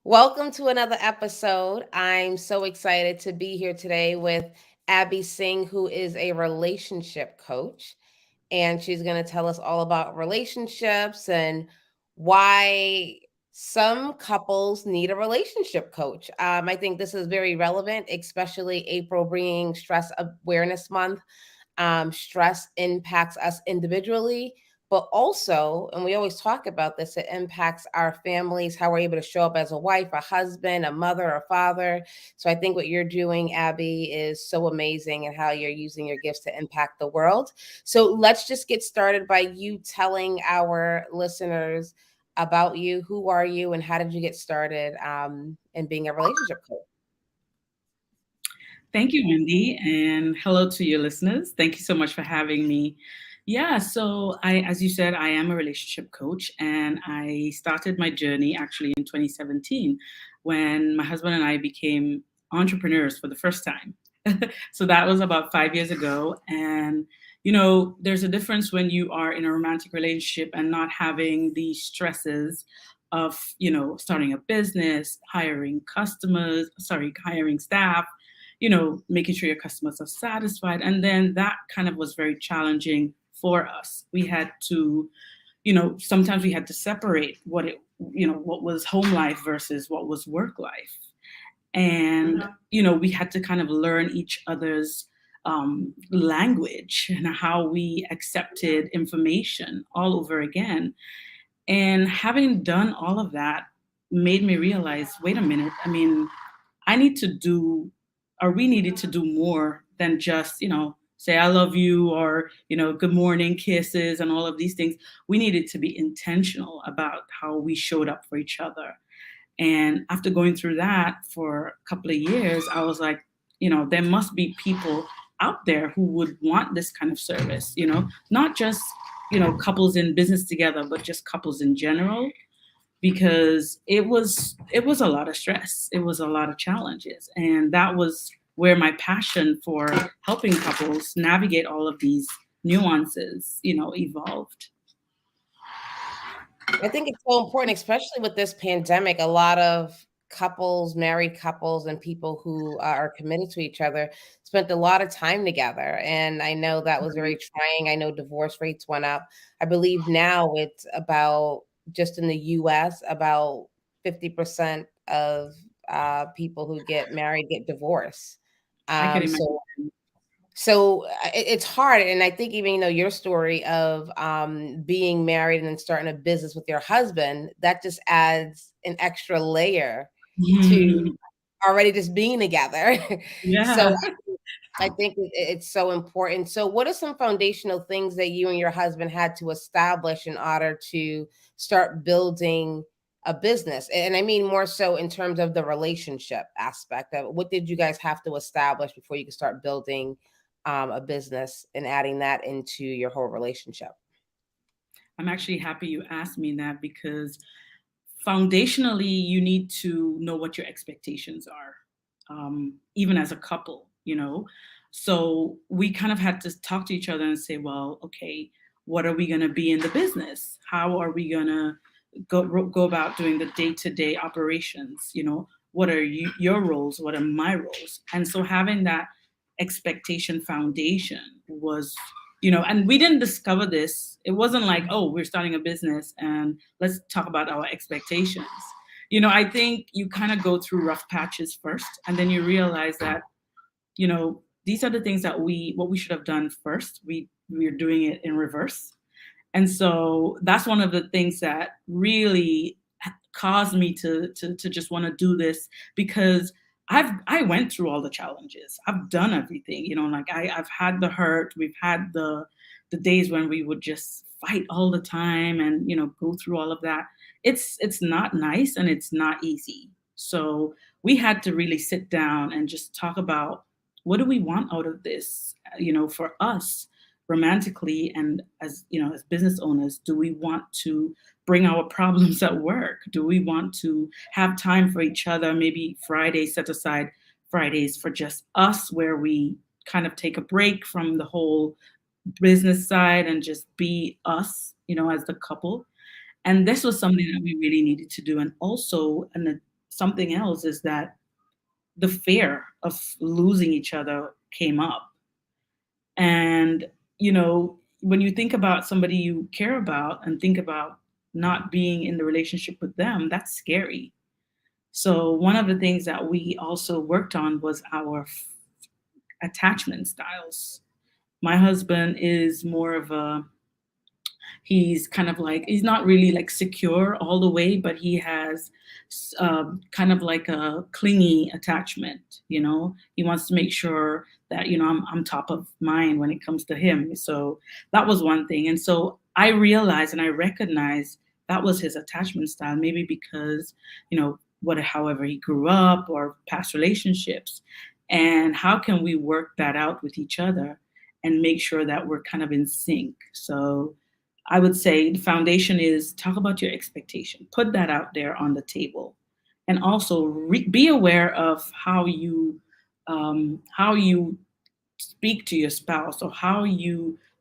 Welcome to another episode. I'm so excited to be here today with Abi Singh, who is a relationship coach. And she's going to tell us all about relationships and why some couples need a relationship coach. I think this is very relevant, especially April bringing Stress Awareness Month. Stress impacts us individually, but also, and we always talk about this, it impacts our families, how we're able to show up as a wife, a husband, a mother, a father. So I think what you're doing, Abby, is so amazing, and how you're using your gifts to impact the world. So let's just get started by you telling our listeners about you. Who are you, and how did you get started in being a relationship coach? Thank you, Wendy, and hello to your listeners. Thank you so much for having me. Yeah, so as you said, I am a relationship coach, and I started my journey actually in 2017 when my husband and I became entrepreneurs for the first time. So that was about 5 years ago. And, there's a difference when you are in a romantic relationship and not having the stresses of, starting a business, hiring staff, making sure your customers are satisfied. And then that kind of was very challenging for us. We had to, sometimes we had to separate what was home life versus what was work life. And, we had to kind of learn each other's language and how we accepted information all over again. And having done all of that made me realize, wait a minute, I mean, I need to do, or we needed to do more than just, say, I love you, or, good morning, kisses, and all of these things. We needed to be intentional about how we showed up for each other. And after going through that for a couple of years, I was like, there must be people out there who would want this kind of service, not just, couples in business together, but just couples in general, because it was a lot of stress. It was a lot of challenges. And that was where my passion for helping couples navigate all of these nuances, evolved. I think it's so important, especially with this pandemic. A lot of couples, married couples, and people who are committed to each other spent a lot of time together. And I know that was very trying. I know divorce rates went up. I believe now it's about, just in the US, about 50% of people who get married get divorced. I could imagine. It's hard, and I think even, your story of, being married and then starting a business with your husband, that just adds an extra layer to already just being together. So Yeah. I think it's so important. So what are some foundational things that you and your husband had to establish in order to start building a business? And I mean more so in terms of the relationship aspect of it. What did you guys have to establish before you could start building a business and adding that into your whole relationship? I'm actually happy you asked me that, because foundationally, you need to know what your expectations are, even as a couple, So we kind of had to talk to each other and say, well, okay, what are we going to be in the business? How are we going to go about doing the day to day operations? What are your roles? What are my roles? And so having that expectation foundation was, and we didn't discover this. It wasn't like, oh, we're starting a business and let's talk about our expectations. I think you kind of go through rough patches first, and then you realize that, these are the things that what we should have done first. We're doing it in reverse. And so that's one of the things that really caused me to just want to do this, because I went through all the challenges. I've done everything, like I've had the hurt. We've had the days when we would just fight all the time and, go through all of that. It's not nice and it's not easy. So we had to really sit down and just talk about, what do we want out of this, for us romantically, and as business owners. Do we want to bring our problems at work? Do we want to have time for each other? Maybe Fridays, set aside Fridays for just us, where we kind of take a break from the whole business side and just be us, as the couple. And this was something that we really needed to do. And also, something else is that the fear of losing each other came up. And, when you think about somebody you care about and think about not being in the relationship with them, that's scary. So, one of the things that we also worked on was our attachment styles. My husband is more of a, he's kind of like, he's not really like secure all the way, but he has kind of like a clingy attachment. He wants to make sure that I'm top of mind when it comes to him. So that was one thing. And so I realized and I recognized that was his attachment style, maybe because however he grew up or past relationships. And how can we work that out with each other and make sure that we're kind of in sync? So I would say the foundation is talk about your expectation, put that out there on the table, and also be aware of how you speak to your spouse, or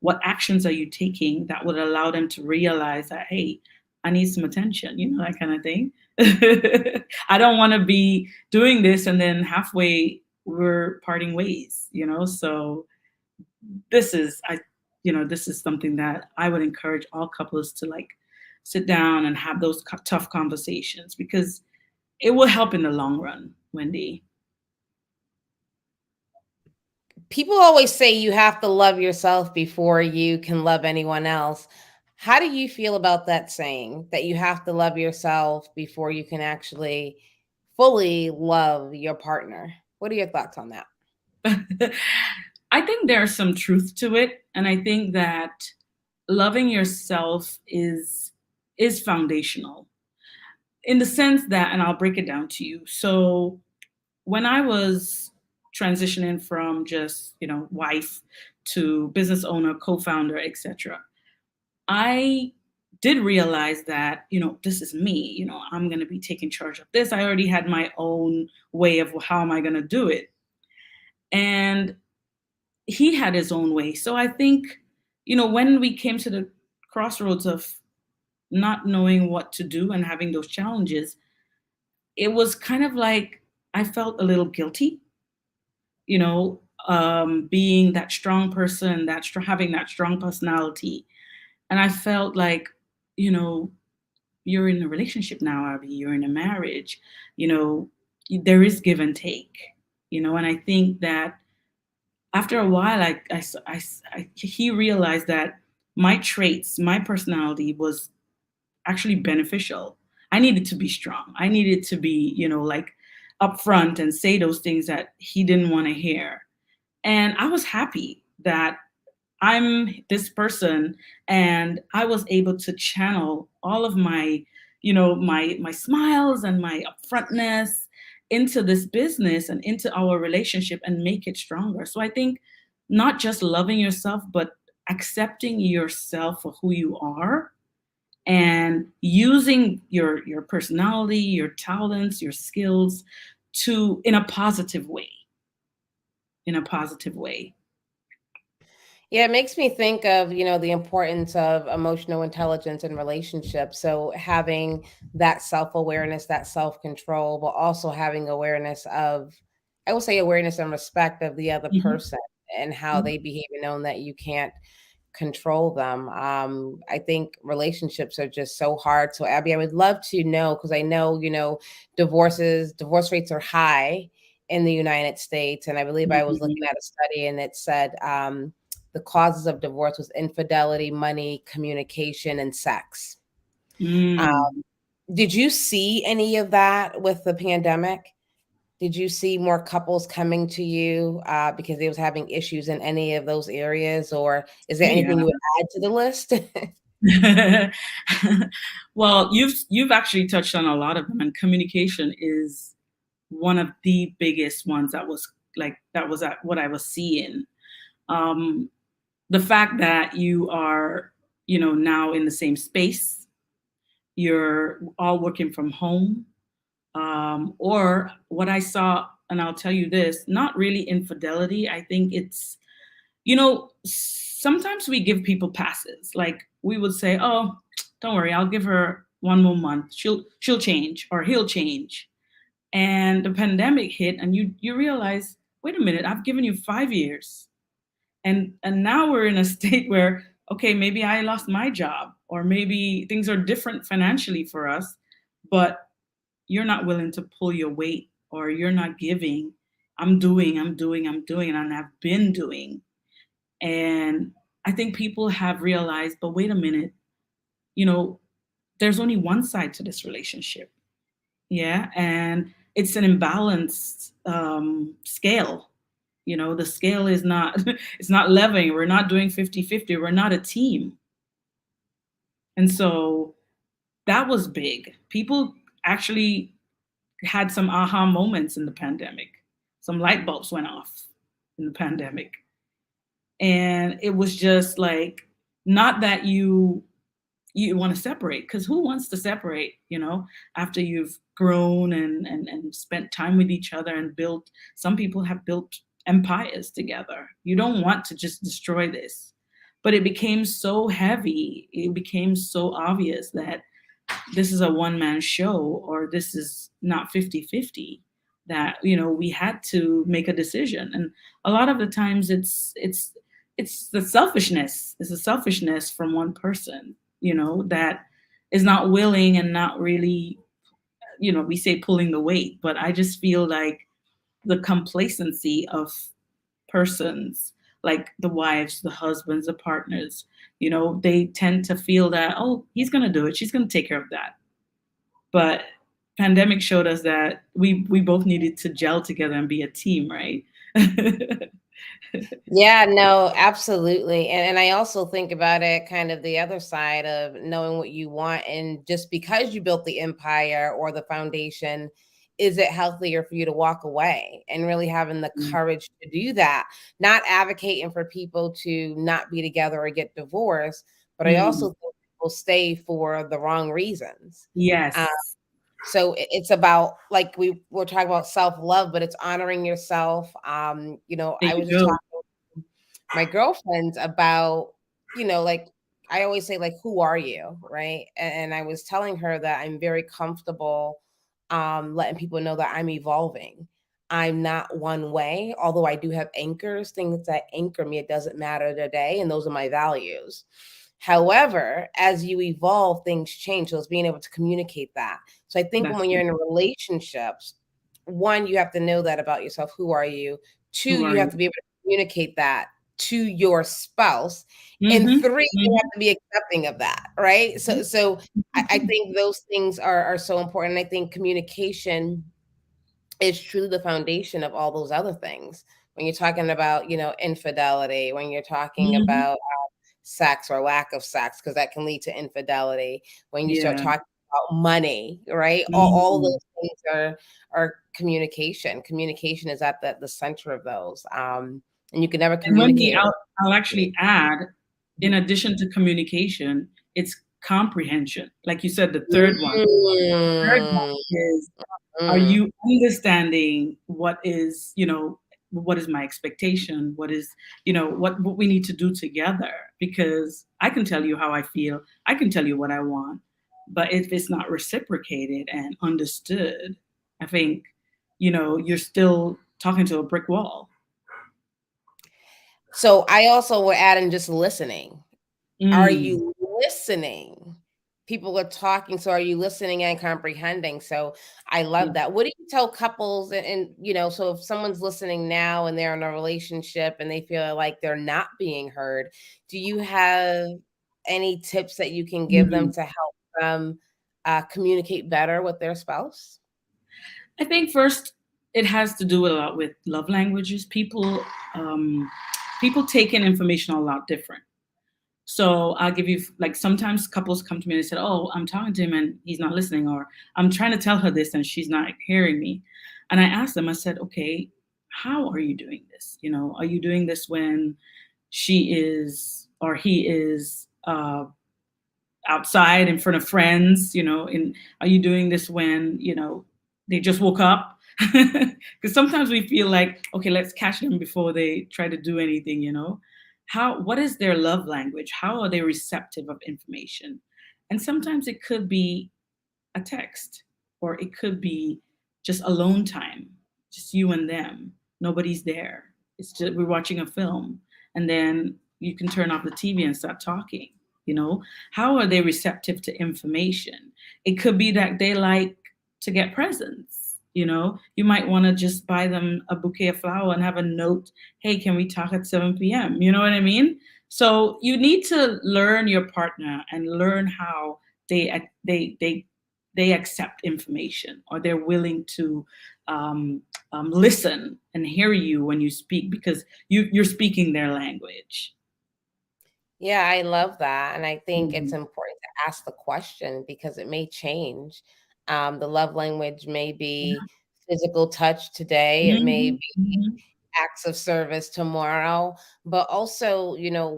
what actions are you taking that would allow them to realize that, hey, I need some attention, that kind of thing. I don't want to be doing this and then halfway we're parting ways. So this is I this is something that I would encourage all couples to like sit down and have those tough conversations, because it will help in the long run, Wendy. People always say you have to love yourself before you can love anyone else. How do you feel about that saying that you have to love yourself before you can actually fully love your partner? What are your thoughts on that? I think there's some truth to it, and I think that loving yourself is foundational, in the sense that, and I'll break it down to you. So when I was transitioning from just wife to business owner, co-founder, etc., I did realize that this is me. I'm going to be taking charge of this. I already had my own way of how am I going to do it, and he had his own way. So I think when we came to the crossroads of not knowing what to do and having those challenges, it was kind of like I felt a little guilty, you know, being that strong person, having that strong personality. And I felt like, you know, you're in a relationship now, Abby, you're in a marriage, you know, there is give and take, and I think that after a while, he realized that my traits, my personality was actually beneficial. I needed to be strong. I needed to be, like upfront and say those things that he didn't want to hear. And I was happy that I'm this person, and I was able to channel all of my, my smiles and my upfrontness into this business and into our relationship and make it stronger. So I think not just loving yourself, but accepting yourself for who you are and using your personality, your talents, your skills to in a positive way. In a positive way. Yeah, it makes me think of, the importance of emotional intelligence in relationships. So having that self-awareness, that self-control, but also having awareness of, I will say awareness and respect of the other Mhm. person and how Mhm. they behave, and knowing that you can't control them. I think relationships are just so hard. So Abby, I would love to know, because I know, divorce rates are high in the United States. And I believe I was Mhm. looking at a study and it said the causes of divorce was infidelity, money, communication, and sex. Mm. Did you see any of that with the pandemic? Did you see more couples coming to you because they was having issues in any of those areas, or is there Oh yeah. anything you would add to the list? Well, you've actually touched on a lot of them, and communication is one of the biggest ones that was at what I was seeing. Um, the fact that you are, now in the same space, you're all working from home, or what I saw, and I'll tell you this, not really infidelity. I think it's, sometimes we give people passes. Like we would say, "Oh, don't worry, I'll give her one more month. She'll change or he'll change." And the pandemic hit, and you realize, wait a minute, I've given you 5 years, and now we're in a state where, okay, maybe I lost my job, or maybe things are different financially for us, but you're not willing to pull your weight, or you're not giving. I'm doing, and I've been doing. And I think people have realized, but wait a minute, you know, there's only one side to this relationship. Yeah. And it's an imbalanced scale. The scale is not, it's not leveling. We're not doing 50-50. We're not a team. And so that was big. People actually had some aha moments in the pandemic. Some light bulbs went off in the pandemic. And it was just like, not that you want to separate, because who wants to separate, after you've grown and spent time with each other and built. Some people have built empires together. You don't want to just destroy this. But it became so heavy, it became so obvious that this is a one man show, or this is not 50-50, that we had to make a decision. And a lot of the times it's the selfishness. It's a selfishness from one person, that is not willing, and not really, we say pulling the weight, but I just feel like the complacency of persons, like the wives, the husbands, the partners, they tend to feel that, oh, he's going to do it, she's going to take care of that. But pandemic showed us that we both needed to gel together and be a team, right? Yeah, no, absolutely. And I also think about it kind of the other side of knowing what you want. And just because you built the empire or the foundation, is it healthier for you to walk away, and really having the courage to do that? Not advocating for people to not be together or get divorced, but I also Mm, think people stay for the wrong reasons. yes, So it's about, like we were talking about, self-love, but it's honoring yourself. there I you was just go. talking to my girlfriends about, like, I always say, like, who are you, right? And I was telling her that I'm very comfortable letting people know that I'm evolving. I'm not one way, although I do have anchors, things that anchor me. It doesn't matter today, and those are my values. However, as you evolve, things change. So it's being able to communicate that. So I think That's when you're it. in relationships, one, you have to know that about yourself. Who are you? Two, Who are you have you? to be able to communicate that to your spouse. And Mm-hmm. three, you have to be accepting of that, right? So I Mm-hmm. think those things are so important. I think communication is truly the foundation of all those other things. When you're talking about, infidelity, when you're talking Mm-hmm. about sex or lack of sex, because that can lead to infidelity. When you start Yeah. talking about money, right? All of Mm. those things are communication. Communication is at the center of those. And you can never And Wendy, communicate it. I'll actually add, in Mhm. addition to communication, it's comprehension. Like you said, the third one. Third Mm, one is, are mm. you understanding what is my expectation? What is, what we need to do together? Because I can tell you how I feel. I can tell you what I want. But if it's not reciprocated and understood, I think, you're still talking to a brick wall. So I also would add in just listening. Are Mm, you listening? People are talking, so are you listening and comprehending? So I yeah. love that. What do you tell couples? And so if someone's listening now and they're in a relationship and they feel like they're not being heard, do you have any tips that you can give them Mm. to help them communicate better with their spouse? I think first it has to do a lot with love languages. People take in information a lot different. So I'll give you, like, sometimes couples come to me and they said, "Oh, I'm talking to him and he's not listening," or "I'm trying to tell her this and she's not hearing me." And I asked them, I said, "Okay, how are you doing this? Are you doing this when she is or he is outside in front of friends, and are you doing this when, they just woke up?" Because sometimes we feel like, okay, let's catch them before they try to do anything, what is their love language? How are they receptive of information? And sometimes it could be a text, or it could be just alone time, just you and them. Nobody's there. It's just we're watching a film, and then you can turn off the TV and start talking. You know, how are they receptive to information? It could be that they like to get presents. You know, you might want to just buy them a bouquet of flower and have a note. Hey, can we talk at 7 p.m.? You know what I mean? So you need to learn your partner and learn how they they they they accept information, or they're willing to um, listen and hear you when you speak, because you're speaking their language. Yeah, I love that. And I think it's Mhm. important to ask the question because it may change. The love language may be physical touch today, it may Mhm, be mhm. acts of service tomorrow, but also,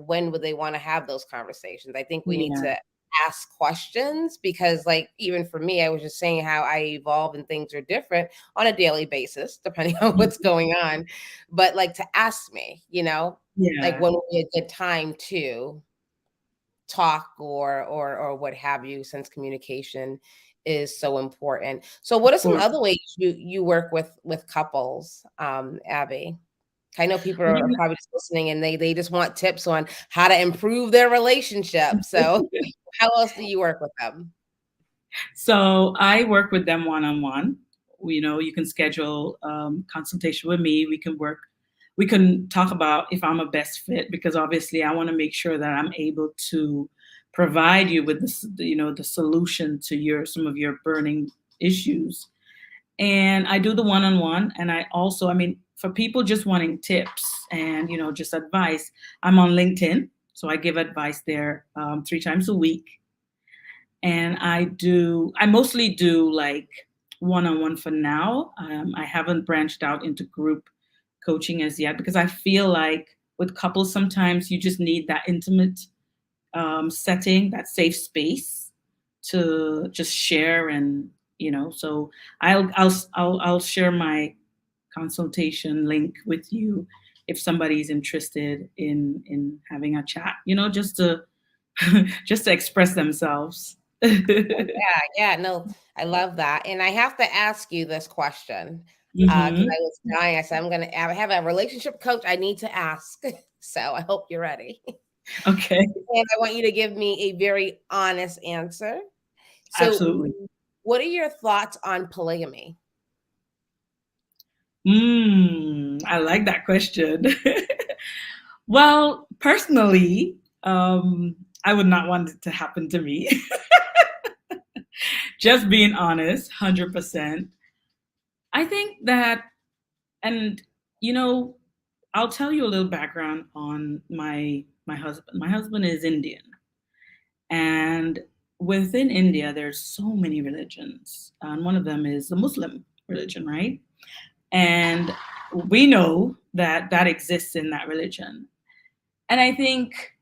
when would they want to have those conversations? I think we need Yeah. to ask questions because, like, even for me, I was just saying how I evolve and things are different on a daily basis, depending on what's Mhm. going on. But like to ask me, like Yeah, when would be a good time to talk or what have you, since communication is so important. So what of are some course. other ways you work with couples, Abby? I know people are Well, probably just listening and they just want tips on how to improve their relationship. So how else do you work with them? so I work with them one on one. You know, you can schedule consultation with me. We can work. We can talk about if I'm a best fit, because obviously I want to make sure that I'm able to provide you with this, the solution to your some of your burning issues. And I do the one on one, and I also, I mean, for people just wanting tips and just advice, I'm on LinkedIn, so I give advice there 3 times a week. And I mostly do like one on one for now. I haven't branched out into group coaching as yet, because I feel like with couples, sometimes you just need that intimate setting, that safe space to just share. And so I'll share my consultation link with you if somebody's interested in having a chat, just to just to express themselves. Yeah, yeah, no, I love that. And I have to ask you this question because Hmm. I was dying. I said, I have a relationship coach I need to ask. So I hope you're ready. Okay, And I want you to give me a very honest answer. So, absolutely. what are your thoughts on polygamy? I like that question. Well, personally, I would not want it to happen to me. Just being honest, 100%. I think that, and you know, I'll tell you a little background on my husband. My husband is Indian, and within India, there's so many religions, and one of them is the Muslim religion, right? And we know that that exists in that religion. And I think,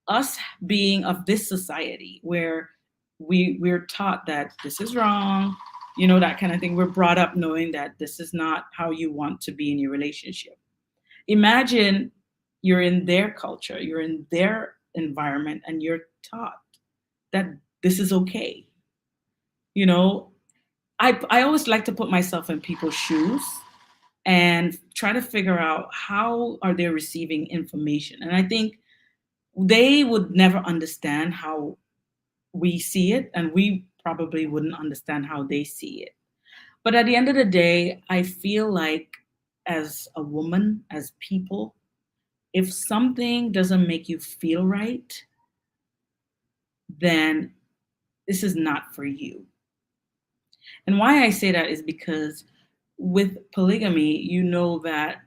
us being of this society where we're taught that this is wrong, that kind of thing. We're brought up knowing that this is not how you want to be in your relationship. Imagine you're in their culture, you're in their environment, and you're taught that this is okay. You know, I always like to put myself in people's shoes and try to figure out how are they receiving information. And I think they would never understand how we see it, and we probably wouldn't understand how they see it. But at the end of the day, I feel like as a woman, as people, if something doesn't make you feel right, then this is not for you. And why I say that is because with polygamy, you know that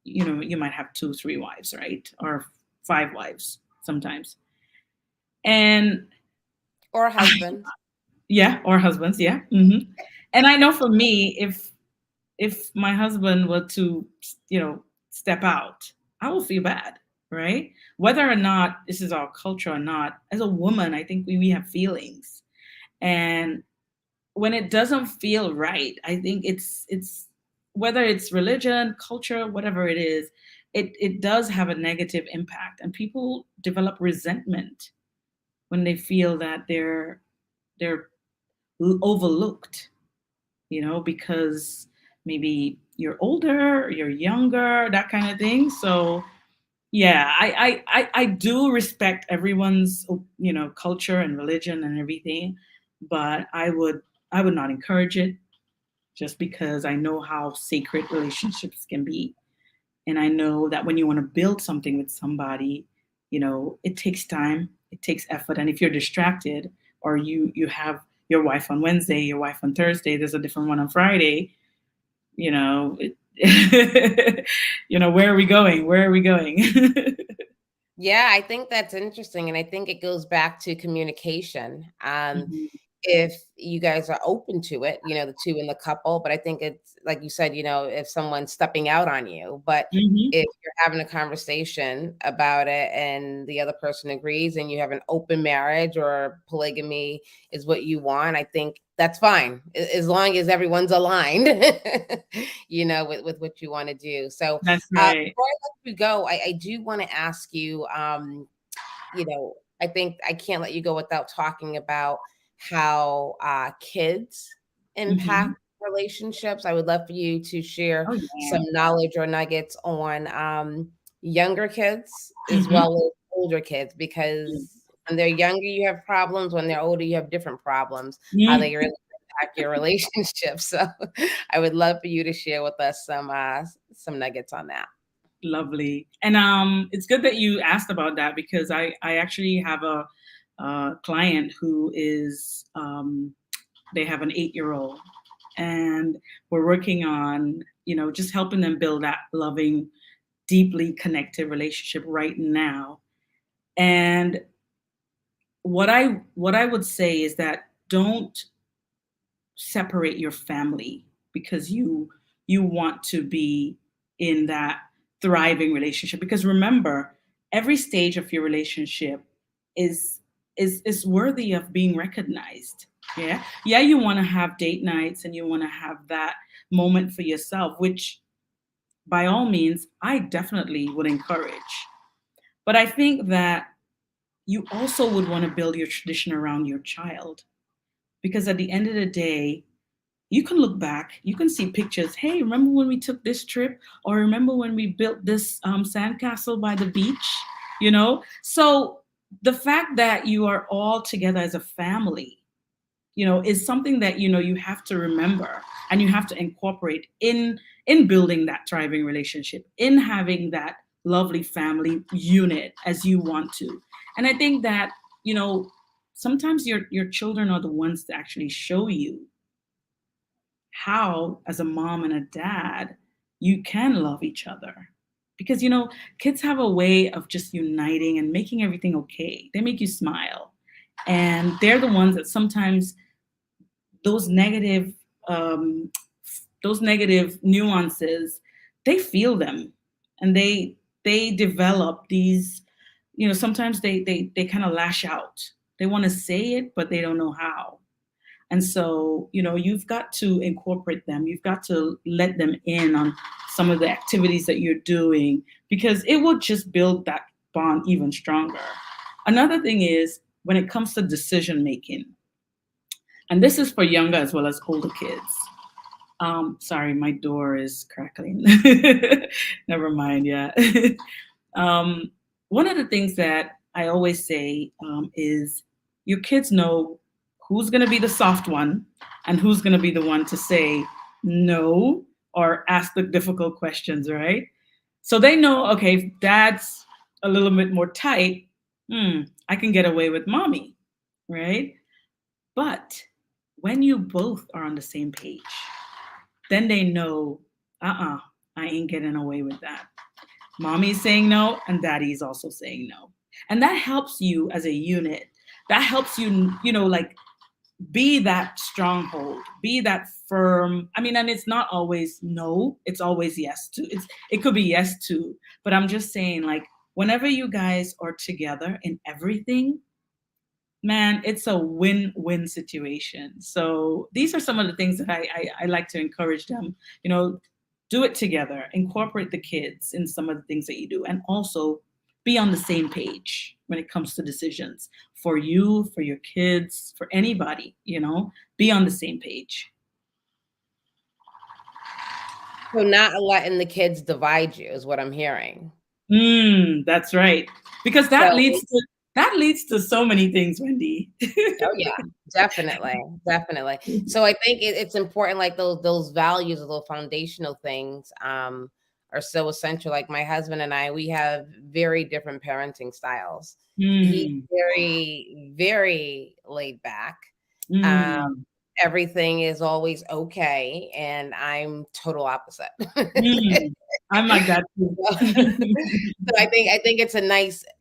you might have two, three wives, right? Or five wives sometimes. And Or husband? yeah, or husbands, yeah. Hmm. And I know for me, if my husband were to, step out, I will feel bad, right? Whether or not this is our culture or not, as a woman, I think we have feelings. And when it doesn't feel right, I think it's whether it's religion, culture, whatever it is, it does have a negative impact, and people develop resentment when they feel that they're overlooked. because maybe you're older, you're younger, that kind of thing. So yeah, I do respect everyone's culture and religion and everything, but I would not encourage it just because I know how sacred relationships can be. And I know that when you want to build something with somebody, it takes time, it takes effort. And if you're distracted, or you have your wife on Wednesday, your wife on Thursday, there's a different one on Friday, where are we going? Where are we going? Yeah, I think that's interesting, and I think it goes back to communication. Mhm. If you guys are open to it, the two in the couple, but I think it's like you said, if someone's stepping out on you, but Mhm. if you're having a conversation about it and the other person agrees and you have an open marriage or polygamy is what you want, I think that's fine as long as everyone's aligned, with what you want to do. So, That's right. before I let you go, I do want to ask you, I think I can't let you go without talking about how kids Mhm. impact relationships. I would love for you to share Oh some yeah. knowledge or nuggets on younger kids as Mhm. well as older kids, because when they're younger, you have problems. When they're older, you have different problems, how Mhm. they really impact your relationship. So I would love for you to share with us some nuggets on that. Lovely. And it's good that you asked about that because I actually have a client who is they have an 8-year old, and we're working on just helping them build that loving, deeply connected relationship right now. And what I would say is that don't separate your family because you want to be in that thriving relationship, because remember, every stage of your relationship is is worthy of being recognized. Yeah, you want to have date nights and you want to have that moment for yourself, which by all means I definitely would encourage. But I think that you also would want to build your tradition around your child, because at the end of the day, you can look back, you can see pictures. Hey, remember when we took this trip? Or remember when we built this sandcastle by the beach? So the fact that you are all together as a family, is something that you have to remember, and you have to incorporate in building that thriving relationship, in having that lovely family unit as you want to. And I think that you know sometimes your children are the ones to actually show you how, as a mom and a dad, you can love each other. Because, kids have a way of just uniting and making everything okay. They make you smile. And they're the ones that sometimes those negative, um, those negative nuances, they feel them, and they develop these. Sometimes they kind of lash out. They want to say it, but they don't know how. And so, you've got to incorporate them. You've got to let them in on some of the activities that you're doing, because it will just build that bond even stronger. Another thing is when it comes to decision making, and this is for younger as well as older kids. Sorry, my door is crackling. Never mind. Yeah. um, One of the things that I always say is your kids know who's going to be the soft one and who's going to be the one to say no or ask the difficult questions, right? So they know, okay, if dad's a little bit more tight, I can get away with mommy, right? But when you both are on the same page, then they know, I ain't getting away with that. Mommy's saying no, and daddy's also saying no. And that helps you as a unit. That helps you, like be that stronghold, be that firm. I mean, and it's not always no, it's always yes to. It could be yes to, but I'm just saying, like, whenever you guys are together in everything, man, it's a win-win situation. So these are some of the things that I like to encourage them. Do it together, incorporate the kids in some of the things that you do, and also be on the same page when it comes to decisions for you, for your kids, for anybody. Be on the same page. So not letting the kids divide you is what I'm hearing. That's right. Because So that leads to so many things, Wendy. oh yeah, definitely, definitely. So I think it's important, like those values, those foundational things, are so essential. Like my husband and I, we have very different parenting styles. He's Mm, very, very laid back. Um, mm, everything is always okay, and I'm total opposite. mm. I'm like that too. So I think it's a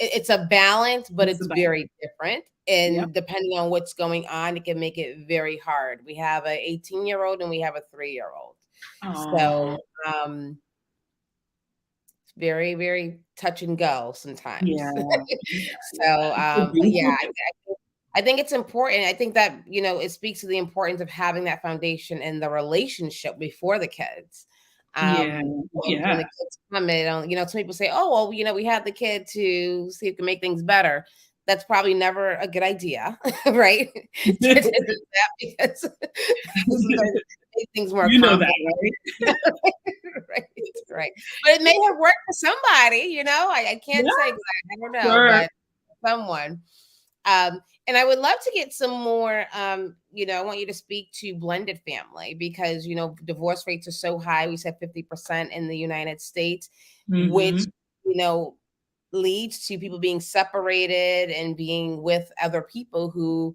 it's a balance, but It's it's about, very different. yep. And depending on what's going on, it can make it very hard. We have a 18-year-old and we have a 3-year-old. Oh, So it's very, very touch and go yeah, sometimes. yeah, So yeah. Could but be. yeah, I think it's important. I think that, it speaks to the importance of having that foundation in the relationship before the kids. Yeah, When yeah, the kids come in, some people say, oh, well, we had the kid to see if we can make things better. That's probably never a good idea, right? To do that because sometimes it make things more you know complicated. that, right? Right, right. But it may have worked for somebody. I can't Yeah, say exactly, I don't know, sure. but someone. And I would love to get some more, I want you to speak to blended family because, divorce rates are so high. We said 50% in the United States, which, Hmm. you know, leads to people being separated and being with other people who,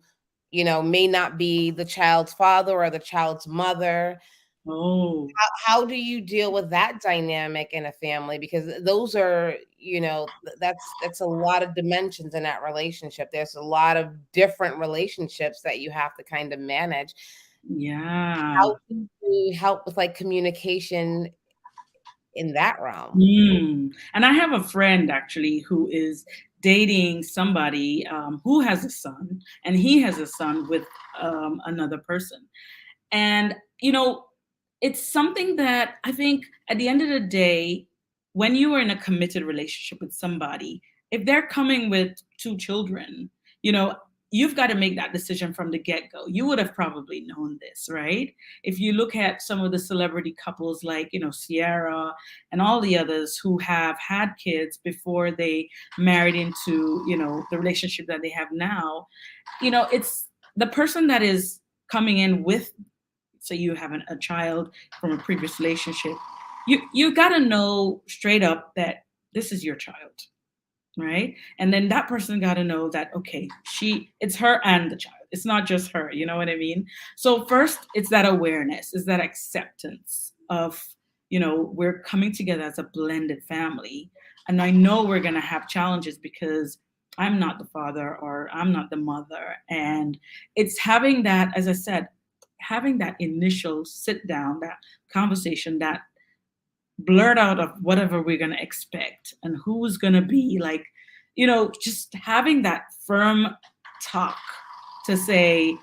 may not be the child's father or the child's mother. Oh, How do you deal with that dynamic in a family? Because those are, that's a lot of dimensions in that relationship. There's a lot of different relationships that you have to kind of manage. yeah. How do you help with like communication in that realm? And I have a friend actually who is dating somebody who has a son, and he has a son with another person. And, it's something that I think at the end of the day, when you are in a committed relationship with somebody, if they're coming with two children, you know, you've got to make that decision from the get go. You would have probably known this, right? If you look at some of the celebrity couples like, Sierra and all the others who have had kids before they married into, the relationship that they have now, it's the person that is coming in with, so you have a child from a previous relationship, you got to know straight up that this is your child, right? And then that person got to know that, okay, it's her and the child, it's not just her, you know what I mean? So first it's that awareness, is that acceptance of, we're coming together as a blended family, and I know we're going to have challenges because I'm not the father or I'm not the mother. And it's having that, as I said, having that initial sit down, that conversation, that blurt out of whatever we're going to expect and who's going to be like, just having that firm talk to say,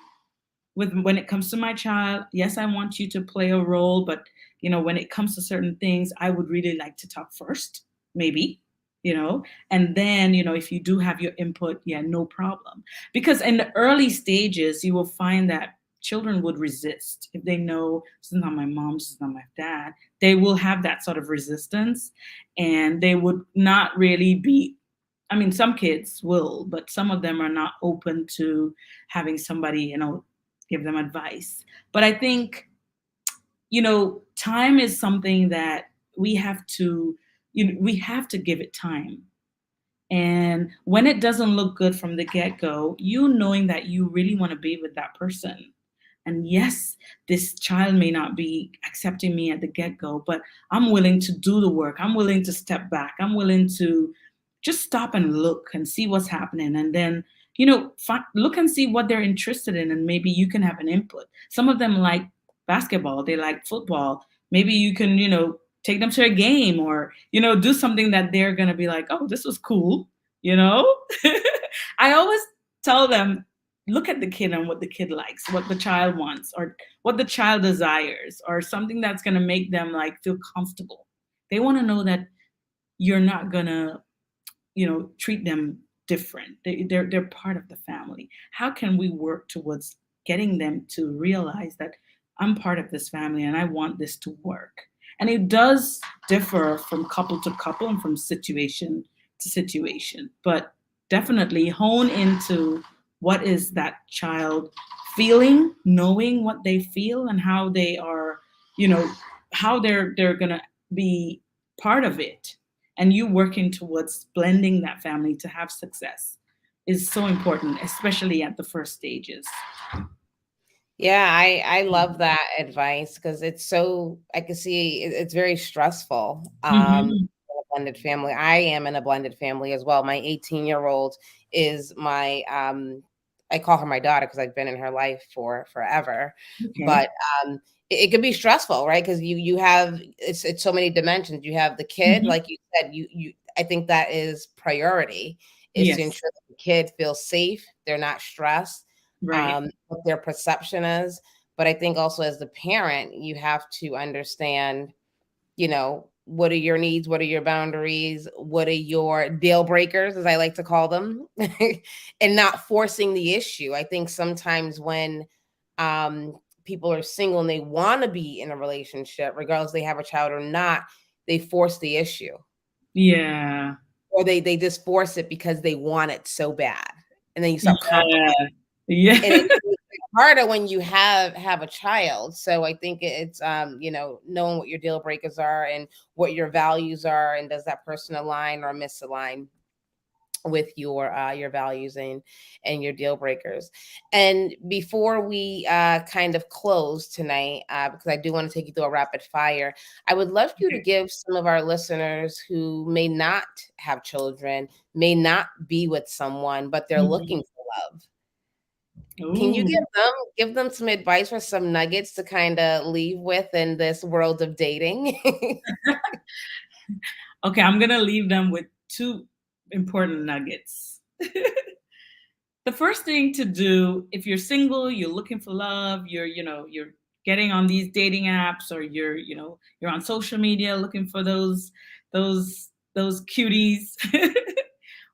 when it comes to my child, yes, I want you to play a role, but when it comes to certain things, I would really like to talk first, maybe, and then, if you do have your input, yeah, no problem. Because in the early stages, you will find that children would resist if they know this is not my mom, this is not my dad. They will have that sort of resistance, and they would not really be, I mean, some kids will, but some of them are not open to having somebody, give them advice. But I think, time is something that we have to, we have to give it time. And when it doesn't look good from the get go, you knowing that you really want to be with that person. And yes, this child may not be accepting me at the get go, but I'm willing to do the work. I'm willing to step back. I'm willing to just stop and look and see what's happening. And then, look and see what they're interested in. And maybe you can have an input. Some of them like basketball, they like football. Maybe you can, take them to a game, or, do something that they're going to be like, oh, this was cool, you know? I always tell them, look at the kid and what the kid likes, what the child wants, or what the child desires, or something that's going to make them like feel comfortable. They want to know that you're not going to, treat them different. They're part of the family. How can we work towards getting them to realize that I'm part of this family and I want this to work? And it does differ from couple to couple and from situation to situation. But definitely hone into what is that child feeling, knowing what they feel and how they are, you know, how they're gonna be part of it. And you working towards blending that family to have success is so important, especially at the first stages. Yeah, I love that advice because it's so I can see it's very stressful. Hmm. In a blended family. I am in a blended family as well. My 18-year-old is my I call her my daughter because I've been in her life for forever. Okay. But it could be stressful, right? Because you have it's so many dimensions. You have the kid, Hmm. like you said, you I think that is priority is to Yes. ensure that the kid feels safe, they're not stressed, Right. what their perception is. But I think also as the parent, you have to understand, what are your needs? What are your boundaries? What are your deal breakers, as I like to call them, and not forcing the issue. I think sometimes when people are single and they want to be in a relationship, regardless they have a child or not, they force the issue Yeah. or they just force it because they want it so bad. And then you start Yeah. compromising Yeah. and it makes it harder when you have a child. So I think it's knowing what your deal breakers are and what your values are, and does that person align or misalign with your values and your deal breakers. And before we kind of close tonight, because I do want to take you through a rapid fire, I would love you to give some of our listeners who may not have children, may not be with someone, but they're looking Mhm. for love. Can you Ooh. give them some advice or some nuggets to kinda leave with in this world of dating? Okay, I'm gonna leave them with two important nuggets. The first thing to do if you're single, you're looking for love, you're getting on these dating apps, or you're on social media looking for those cuties.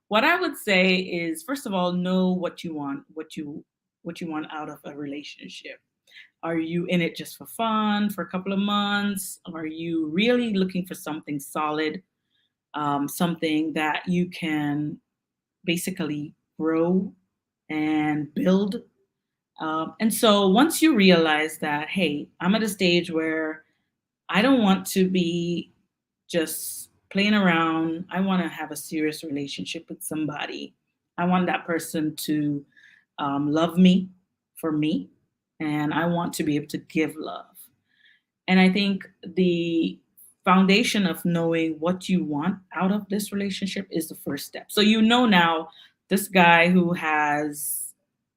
What I would say is, first of all, know what you want, what you want out of a relationship. Are you in it just for fun for a couple of months? Are you really looking for something solid, something that you can basically grow and build? And so once you realize that, hey, I'm at a stage where I don't want to be just playing around. I want to have a serious relationship with somebody. I want that person to love me for me, and I want to be able to give love. And I think the foundation of knowing what you want out of this relationship is the first step. So you know now this guy who has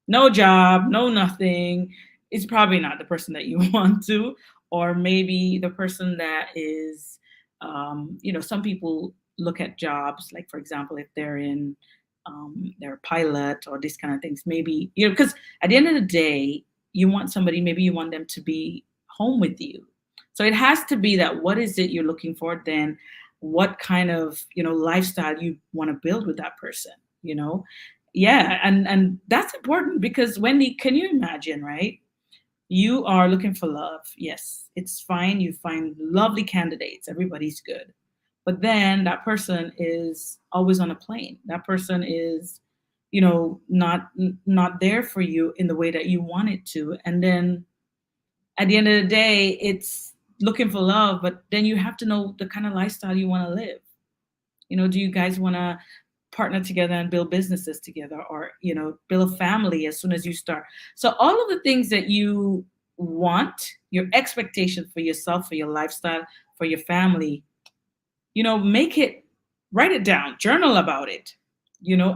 no job, no nothing, is probably not the person that you want to, or maybe the person that is, some people look at jobs, like, for example, if they're a pilot or these kind of things, maybe, because at the end of the day, you want somebody, maybe you want them to be home with you. So it has to be that what is it you're looking for, then what kind of, lifestyle you want to build with that person, you know? Yeah, and that's important because Wendy, can you imagine, right? You are looking for love. Yes, it's fine. You find lovely candidates. Everybody's good. But then that person is always on a plane. That person is, not there for you in the way that you want it to. And then at the end of the day, it's looking for love, but then you have to know the kind of lifestyle you want to live. Do you guys want to partner together and build businesses together, or build a family as soon as you start? So all of the things that you want, your expectation for yourself, for your lifestyle, for your family, make it, write it down, journal about it.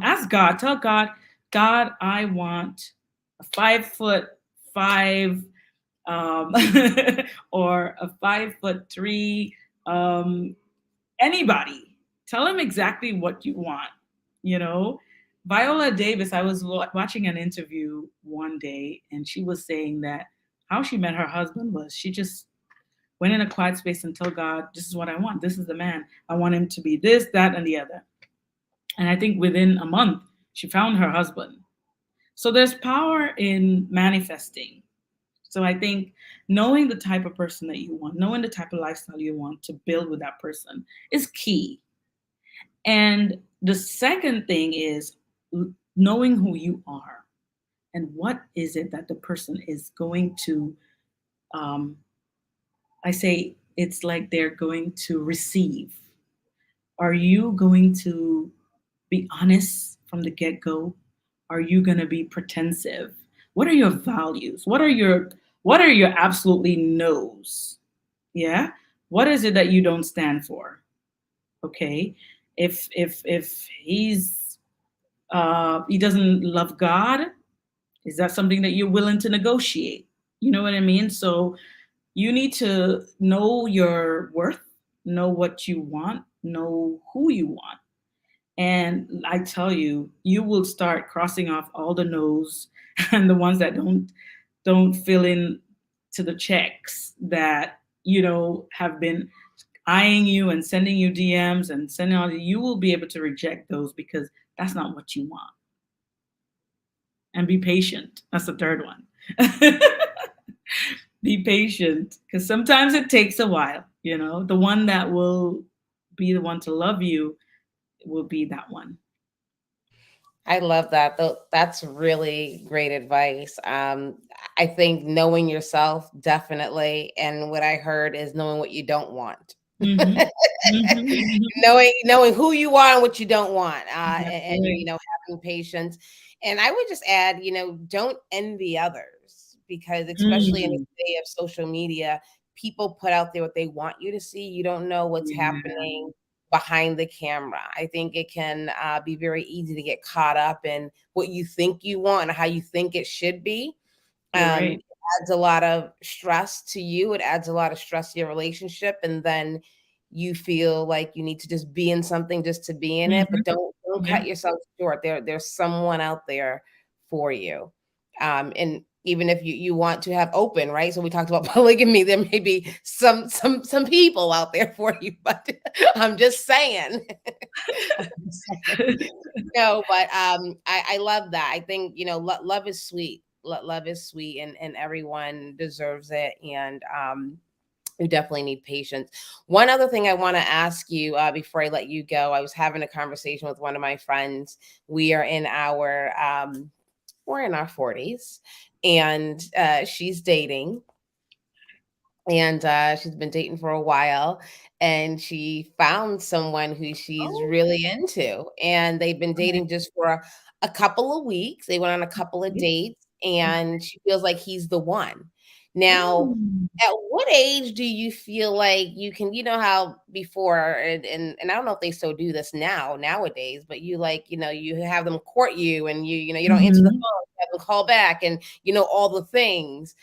Ask God, tell God, God, I want a 5'5" um, or a 5'3", um, anybody. Tell them exactly what you want. You know, Viola Davis. I was watching an interview one day, and she was saying that how she met her husband was she just went in a quiet space and told God, "This is what I want. This is the man. I want him to be this, that, and the other." And I think within a month, she found her husband. So there's power in manifesting. So I think knowing the type of person that you want, knowing the type of lifestyle you want to build with that person is key. And the second thing is knowing who you are and what is it that the person is going to, um, I say it's like they're going to receive. Are you going to be honest from the get go? Are you going to be pretensive? What are your values? What are your absolutely no's? Yeah? What is it that you don't stand for? Okay? If he doesn't love God, is that something that you're willing to negotiate? You know what I mean? So you need to know your worth, know what you want, know who you want. And I tell you, you will start crossing off all the no's and the ones that don't fill in to the checks that have been eyeing you and sending you DMs and sending all you will be able to reject those because that's not what you want. And be patient. That's the third one. Be patient because sometimes it takes a while. The one that will be the one to love you will be that one. I love that. That's really great advice. I think knowing yourself definitely, and what I heard is knowing what you don't want. Hmm. Hmm. knowing who you are and what you don't want, That's and right. having patience. And I would just add, don't envy others, because especially in this Mm, day of social media, people put out there what they want you to see. You don't know what's yeah, happening behind the camera. I think it can be very easy to get caught up in what you think you want and how you think it should be. you're right. It adds a lot of stress to you. It adds a lot of stress to your relationship, and then you feel like you need to just be in something just to be in it. Hmm. But don't Yeah, cut yourself short. There's someone out there for you. And even if you want to have open, right? So we talked about polygamy. There may be some people out there for you, but I'm just saying. I'm just saying. No, but I love that. I think love is sweet. Love is sweet, and everyone deserves it. And you definitely need patience. One other thing I want to ask you before I let you go, I was having a conversation with one of my friends. We are in our we're in our 40s, and she's dating, and she's been dating for a while, and she found someone who she's oh, really into, and they've been okay. dating just for a couple of weeks. They went on a couple of dates, and she feels like he's the one. Now, Mm. at what age do you feel like you can, how before, and I don't know if they still do this nowadays, but you, like, you have them court you, and you don't answer the Mhm. phone, you have them call back, and all the things.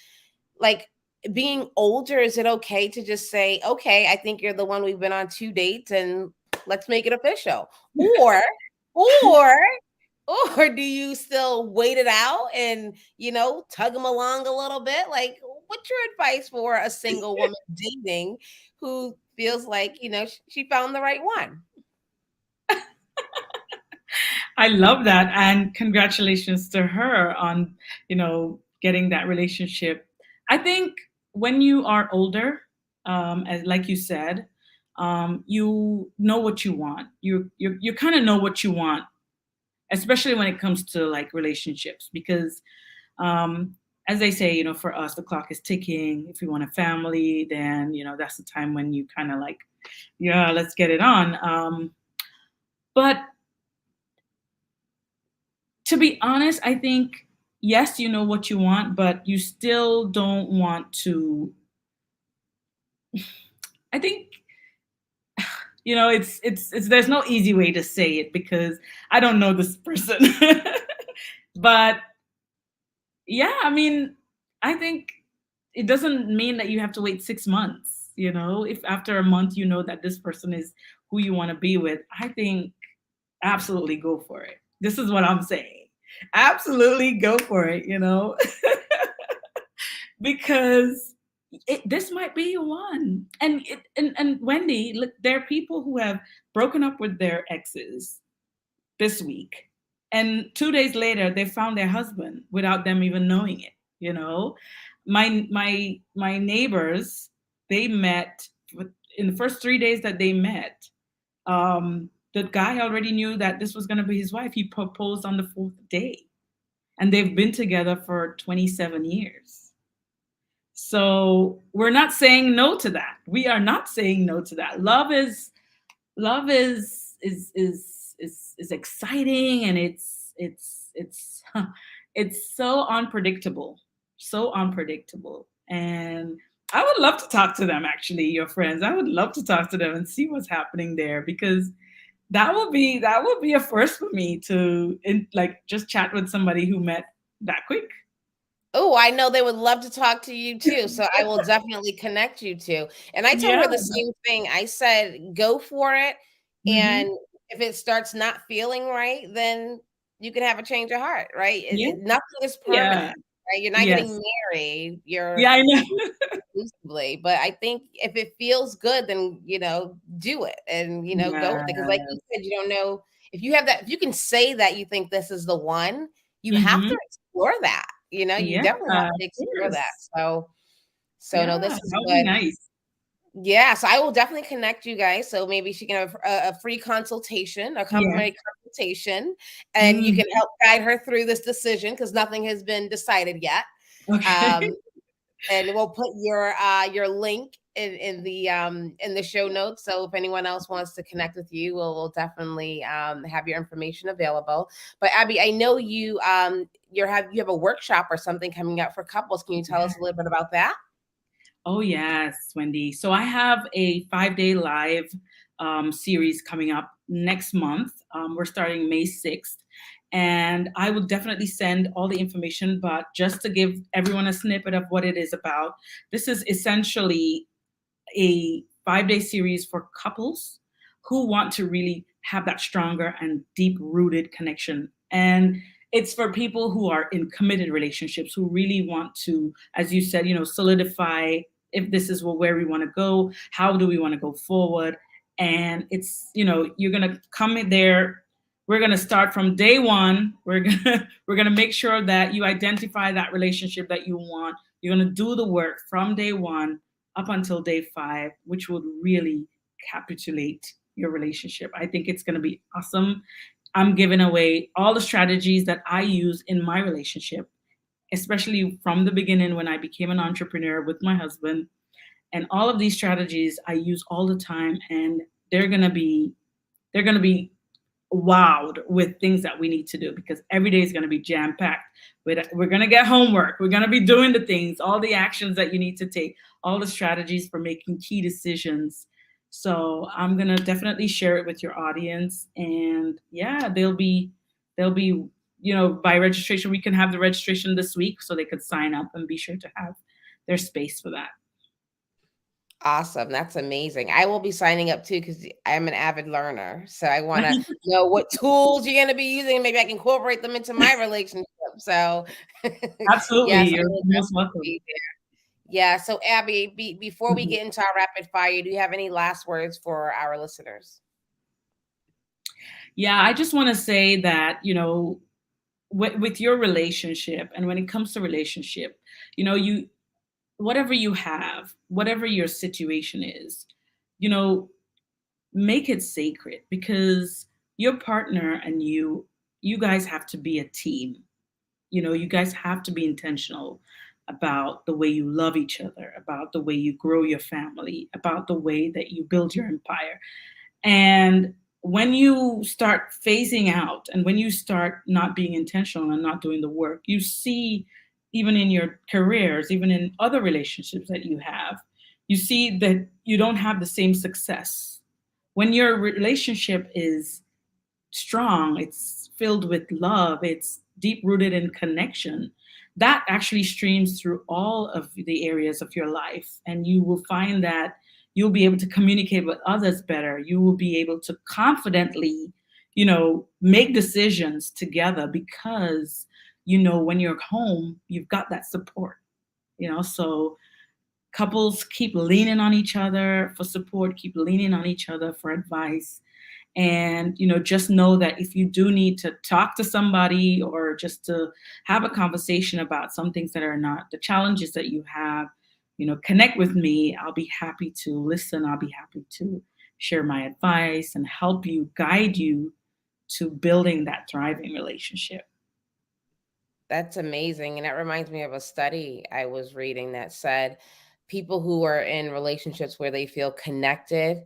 Like, being older, is it okay to just say, okay, I think you're the one, we've been on 2 dates, and let's make it official? Or or do you still wait it out and tug them along a little bit? Like, what's your advice for a single woman dating who feels like she found the right one? I love that, and congratulations to her on getting that relationship. I think when you are older, as like you said, you know what you want. You kind of know what you want, especially when it comes to like relationships, because um, as they say, for us, the clock is ticking. If you want a family, then that's the time when you kind of like, yeah, let's get it on. But to be honest, I think yes, you know what you want, but you still don't want to. I think it's there's no easy way to say it because I don't know this person, but yeah, I mean, I think it doesn't mean that you have to wait 6 months. If after a month you know that this person is who you want to be with, I think absolutely go for it. This is what I'm saying. Absolutely go for it, because this might be your one. And Wendy, look, there are people who have broken up with their exes this week, and 2 days later they found their husband without them even knowing it. my neighbors, they met in the first 3 days that they met. The guy already knew that this was going to be his wife. He proposed on the fourth day, and they've been together for 27 years. So we're not saying no to that. We are not saying no to that. Love is exciting, and it's it's so unpredictable, so unpredictable. And I would love to talk to them, actually, your friends. I would love to talk to them and see what's happening there, because that would be a first for me to like just chat with somebody who met that quick. Oh, I know they would love to talk to you too. So I will definitely connect you two. And I told Yeah. her the same thing. I said, go for it. Hmm. And if it starts not feeling right, then you can have a change of heart, right? Yeah. Nothing is Yeah. permanent, right? You're not getting Yes. married. You're Yeah, I know. exclusively. But I think if it feels good, then do it and go with it. Because like you Yes. said, you don't know if you have that. If you can say that you think this is the one, you have to Hmm. explore that. You Yeah, definitely have of to explore that. course. So no, Yeah, this that is would be good. nice. Yeah, so I will definitely connect you guys. So maybe she can have a free consultation, a Yeah. complimentary consultation, and you Mhm. can help guide her through this decision because nothing has been decided yet. Okay. Um, and we'll put your link in the show notes. So if anyone else wants to connect with you, we'll definitely have your information available. But Abby, I know you have a workshop or something coming up for couples. Can you tell us a little bit about that? Oh, yes, Wendy. So I have a 5-day live series coming up next month. We're starting May 6th. And I will definitely send all the information, but just to give everyone a snippet of what it is about, this is essentially a 5-day series for couples who want to really have that stronger and deep rooted connection. And it's for people who are in committed relationships who really want to, as you said, solidify if this is where we want to go, how do we want to go forward. And it's, you're going to come in there. We're going to start from day one. We're going to make sure that you identify that relationship that you want. You're going to do the work from day one up until day 5, which would really capitulate your relationship. I think it's going to be awesome. I'm giving away all the strategies that I use in my relationship, especially from the beginning when I became an entrepreneur with my husband. And all of these strategies I use all the time, and they're going to be they're going to be wowed with things that we need to do, because every day is going to be jam packed. We're going to get homework. We're going to be doing the things, all the actions that you need to take, all the strategies for making key decisions. So I'm going to definitely share it with your audience. And yeah, they'll be, by registration. We can have the registration this week so they could sign up and be sure to have their space for that. Awesome. That's amazing. I will be signing up too because I'm an avid learner. So I want to know what tools you're going to be using. Maybe I can incorporate them into my relationship. So, Absolutely. yes, I You're will most definitely welcome. be there. Yeah. So, Abby, before we Mhm. get into our rapid fire, do you have any last words for our listeners? Yeah, I just want to say that, with your relationship, and when it comes to relationship, you whatever you have, whatever your situation is, you know make it sacred, because your partner and you guys have to be a team. You guys have to be intentional about the way you love each other, about the way you grow your family, about the way that you build your empire. And when you start phasing out, and when you start not being intentional and not doing the work, you see, even in your careers, even in other relationships that you have, you see that you don't have the same success. When your relationship is strong, it's filled with love, it's deep rooted in connection, that actually streams through all of the areas of your life. And you will find that you'll be able to communicate with others better. You will be able to confidently, make decisions together, because, when you're home, you've got that support, so couples keep leaning on each other for support, keep leaning on each other for advice, And just know that if you do need to talk to somebody or just to have a conversation about some things that are not the challenges that you have, connect with me. I'll be happy to listen. I'll be happy to share my advice and help you, guide you to building that thriving relationship. That's amazing. And that reminds me of a study I was reading that said people who are in relationships where they feel connected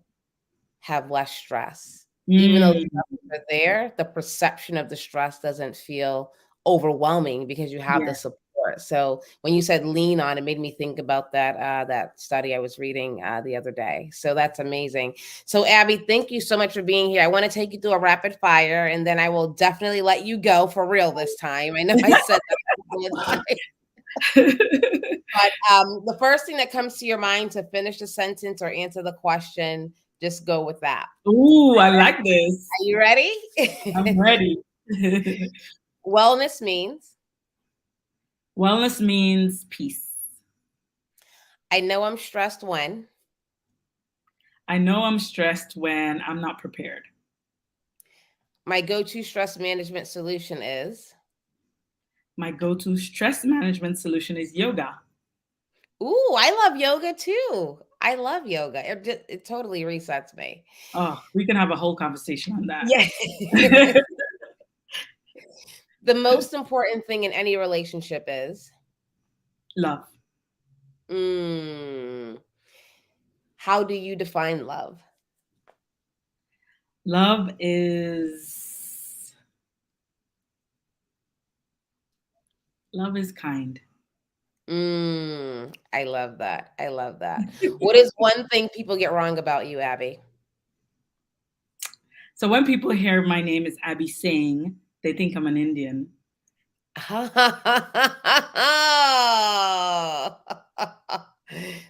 have less stress. Even though the Mm, levels are there, the perception of the stress doesn't feel overwhelming because you have the yeah. support. So when you said lean on, it made me think about that study I was reading the other day. So that's amazing. So Abby, thank you so much for being here. I want to take you through a rapid fire, and then I will definitely let you go for real this time. I know I said that a couple of times. But the first thing that comes to your mind to finish the sentence or answer the question, just go with that. Ooh, I like this. Are you ready? I'm ready. Wellness means Wellness means peace. I know I'm stressed when I know I'm stressed when I'm not prepared. my go to stress management solution is, My go to stress management solution is yoga. ooh, I love yoga too. I love yoga. It totally resets me. Oh, we can have a whole conversation on Yeah. that. The most important thing in any relationship is, Love. mm, how do you define love? Love is kind. I love that. I love that. What is one thing people get wrong about you, Abby? So when people hear my name is Abi Singh, they think I'm an Indian.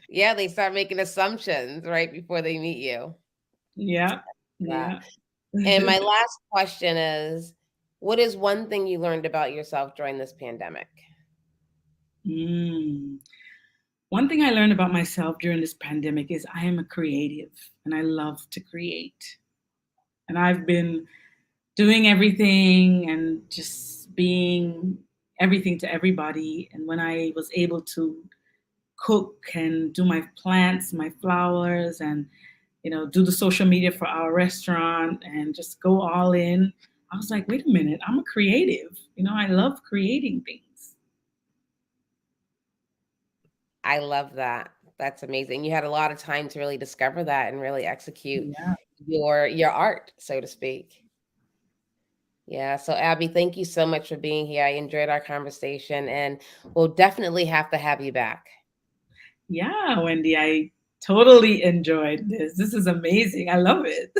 Yeah, they start making assumptions right before they meet you. Yeah. That. Yeah. And my last question is, what is one thing you learned about yourself during this pandemic? Mm. One thing I learned about myself during this pandemic is I am a creative and I love to create. And I've been doing everything and just being everything to everybody. And when I was able to cook and do my plants, my flowers, and do the social media for our restaurant and just go all in, I was like, wait a minute, I'm a creative. I love creating things. I love that. That's amazing. You had a lot of time to really discover that and really execute Yeah. your art, so to speak. Yeah. So Abby, thank you so much for being here. I enjoyed our conversation and we'll definitely have to have you back. Yeah, Wendy, I totally enjoyed this. This is amazing. I love it.